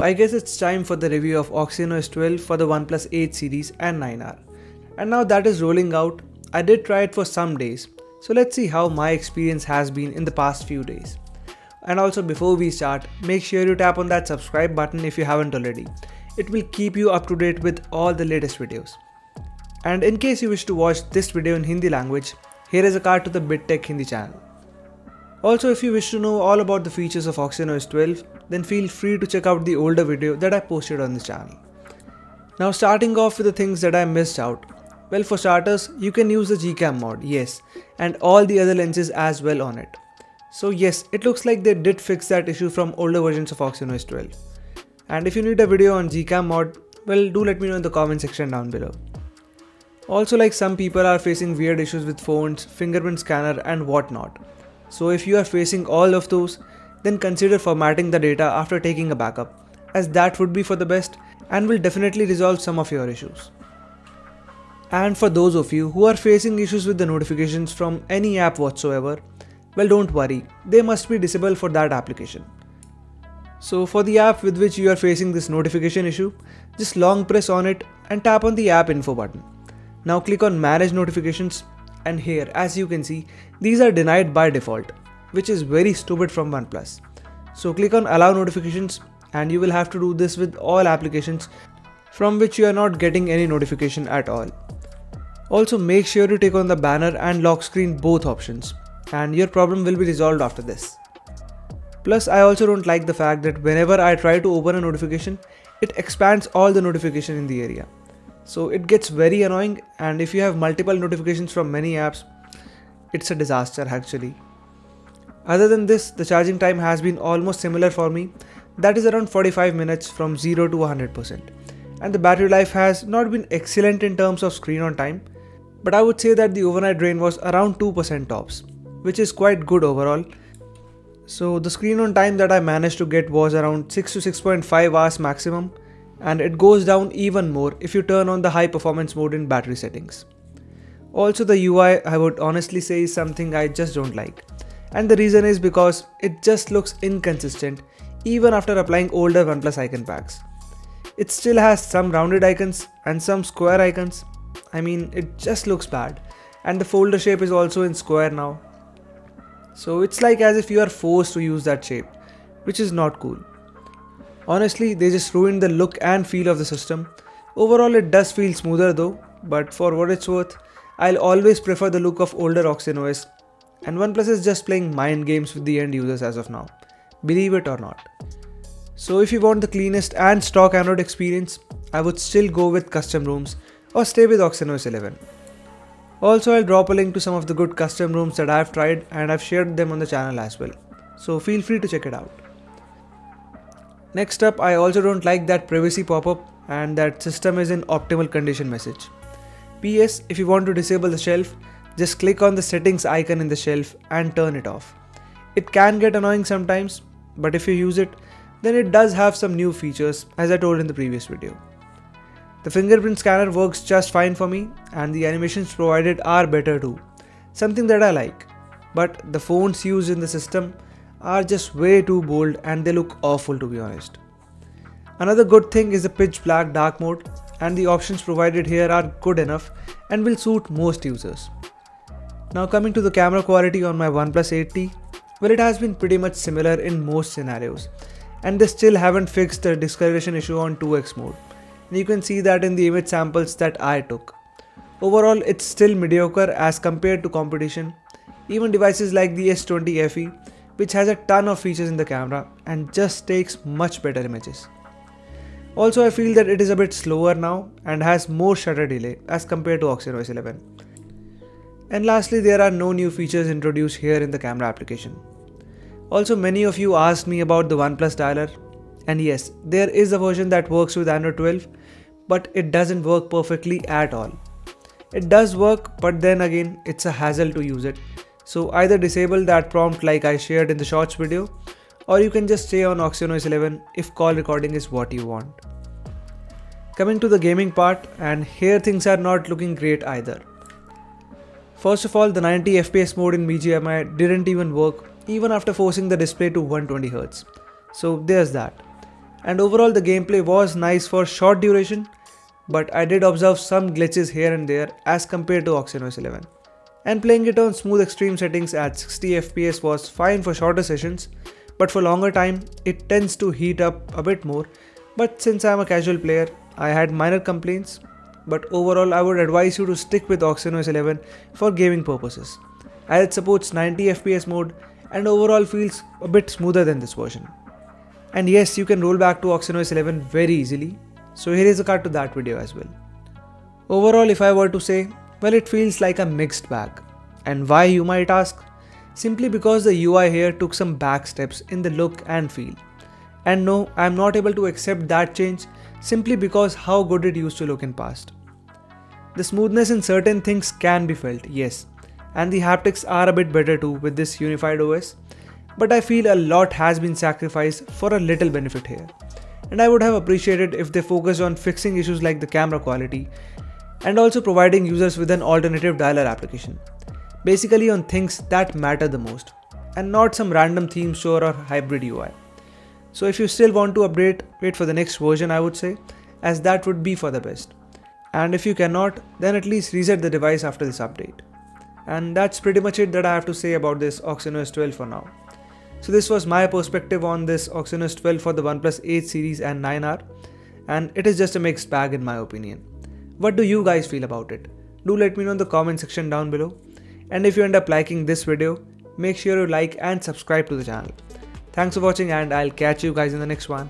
So I guess it's time for the review of OxygenOS 12 for the OnePlus 8 series and 9R. And now that is rolling out, I did try it for some days. So let's see how my experience has been in the past few days. And also before we start, make sure you tap on that subscribe button if you haven't already. It will keep you up to date with all the latest videos. And in case you wish to watch this video in Hindi language, here is a card to the BitTech Hindi channel. Also, if you wish to know all about the features of OxygenOS 12, then feel free to check out the older video that I posted on this channel. Now starting off with the things that I missed out. Well, for starters, you can use the gcam mod, yes, and all the other lenses as well on it. So yes, it looks like they did fix that issue from older versions of OxygenOS 12. And if you need a video on gcam mod, well, do let me know in the comment section down below. Also, like, some people are facing weird issues with phones, fingerprint scanner and whatnot. So if you are facing all of those, then consider formatting the data after taking a backup, as that would be for the best and will definitely resolve some of your issues. And for those of you who are facing issues with the notifications from any app whatsoever, well, don't worry, they must be disabled for that application. So for the app with which you are facing this notification issue, just long press on it and tap on the app info button. Now click on manage notifications, and here, as you can see, these are denied by default, which is very stupid from OnePlus. So click on allow notifications, and you will have to do this with all applications from which you are not getting any notification at all. Also, make sure to take on the banner and lock screen both options, and your problem will be resolved after this. Plus, I also don't like the fact that whenever I try to open a notification, it expands all the notification in the area. So it gets very annoying, and if you have multiple notifications from many apps, it's a disaster actually. Other than this, the charging time has been almost similar for me, that is around 45 minutes from 0 to 100%. And the battery life has not been excellent in terms of screen on time, but I would say that the overnight drain was around 2% tops, which is quite good overall. So the screen on time that I managed to get was around 6 to 6.5 hours maximum, and it goes down even more if you turn on the high performance mode in battery settings. Also, the UI, I would honestly say, is something I just don't like, and the reason is because it just looks inconsistent even after applying older OnePlus icon packs. It still has some rounded icons and some square icons. I mean, it just looks bad, and the folder shape is also in square now. So it's like as if you are forced to use that shape, which is not cool. Honestly, they just ruined the look and feel of the system. Overall, it does feel smoother though, but for what it's worth, I'll always prefer the look of older OxygenOS, and OnePlus is just playing mind games with the end users as of now, believe it or not. So if you want the cleanest and stock Android experience, I would still go with custom rooms or stay with OxygenOS 11. Also, I'll drop a link to some of the good custom rooms that I've tried, and I've shared them on the channel as well, so feel free to check it out. Next up, I also don't like that privacy pop-up and that system is in optimal condition message. PS, if you want to disable the shelf, just click on the settings icon in the shelf and turn it off. It can get annoying sometimes, but if you use it, then it does have some new features, as I told in the previous video. The fingerprint scanner works just fine for me, and the animations provided are better too, something that I like. But the fonts used in the system are just way too bold and they look awful, to be honest. Another good thing is the pitch black dark mode, and the options provided here are good enough and will suit most users. Now coming to the camera quality on my OnePlus 8T, well, it has been pretty much similar in most scenarios, and they still haven't fixed the discoloration issue on 2x mode, and you can see that in the image samples that I took. Overall, it's still mediocre as compared to competition, even devices like the S20 FE, which has a ton of features in the camera and just takes much better images. Also, I feel that it is a bit slower now and has more shutter delay as compared to OxygenOS 11. And lastly, there are no new features introduced here in the camera application. Also, many of you asked me about the OnePlus dialer, and yes, there is a version that works with Android 12, but it doesn't work perfectly at all. It does work, but then again, it's a hassle to use it. So either disable that prompt like I shared in the shorts video, or you can just stay on OxygenOS 11 if call recording is what you want. Coming to the gaming part, and here things are not looking great either. First of all, the 90 FPS mode in BGMI didn't even work even after forcing the display to 120Hz. So there's that. and overall the gameplay was nice for short duration, but I did observe some glitches here and there as compared to OxygenOS 11. And playing it on smooth extreme settings at 60 FPS was fine for shorter sessions, but for longer time it tends to heat up a bit more. But since I am a casual player, I had minor complaints, but overall I would advise you to stick with OxygenOS 11 for gaming purposes, as it supports 90 FPS mode and overall feels a bit smoother than this version. And yes, you can roll back to OxygenOS 11 very easily, so here is a cut to that video as well. Overall, if I were to say, well, it feels like a mixed bag. And why, you might ask? Simply because the UI here took some back steps in the look and feel. And no, I am not able to accept that change simply because how good it used to look in past. The smoothness in certain things can be felt, yes, and the haptics are a bit better too with this unified OS, but I feel a lot has been sacrificed for a little benefit here. And I would have appreciated if they focused on fixing issues like the camera quality and also providing users with an alternative dialer application. Basically on things that matter the most, and not some random theme store or hybrid UI. So if you still want to update, wait for the next version, I would say, as that would be for the best. And if you cannot, then at least reset the device after this update. And that's pretty much it that I have to say about this OxygenOS 12 for now. So this was my perspective on this OxygenOS 12 for the OnePlus 8 series and 9R, and it is just a mixed bag in my opinion. What do you guys feel about it? Do let me know in the comment section down below. And if you end up liking this video, make sure you like and subscribe to the channel. Thanks for watching, and I'll catch you guys in the next one.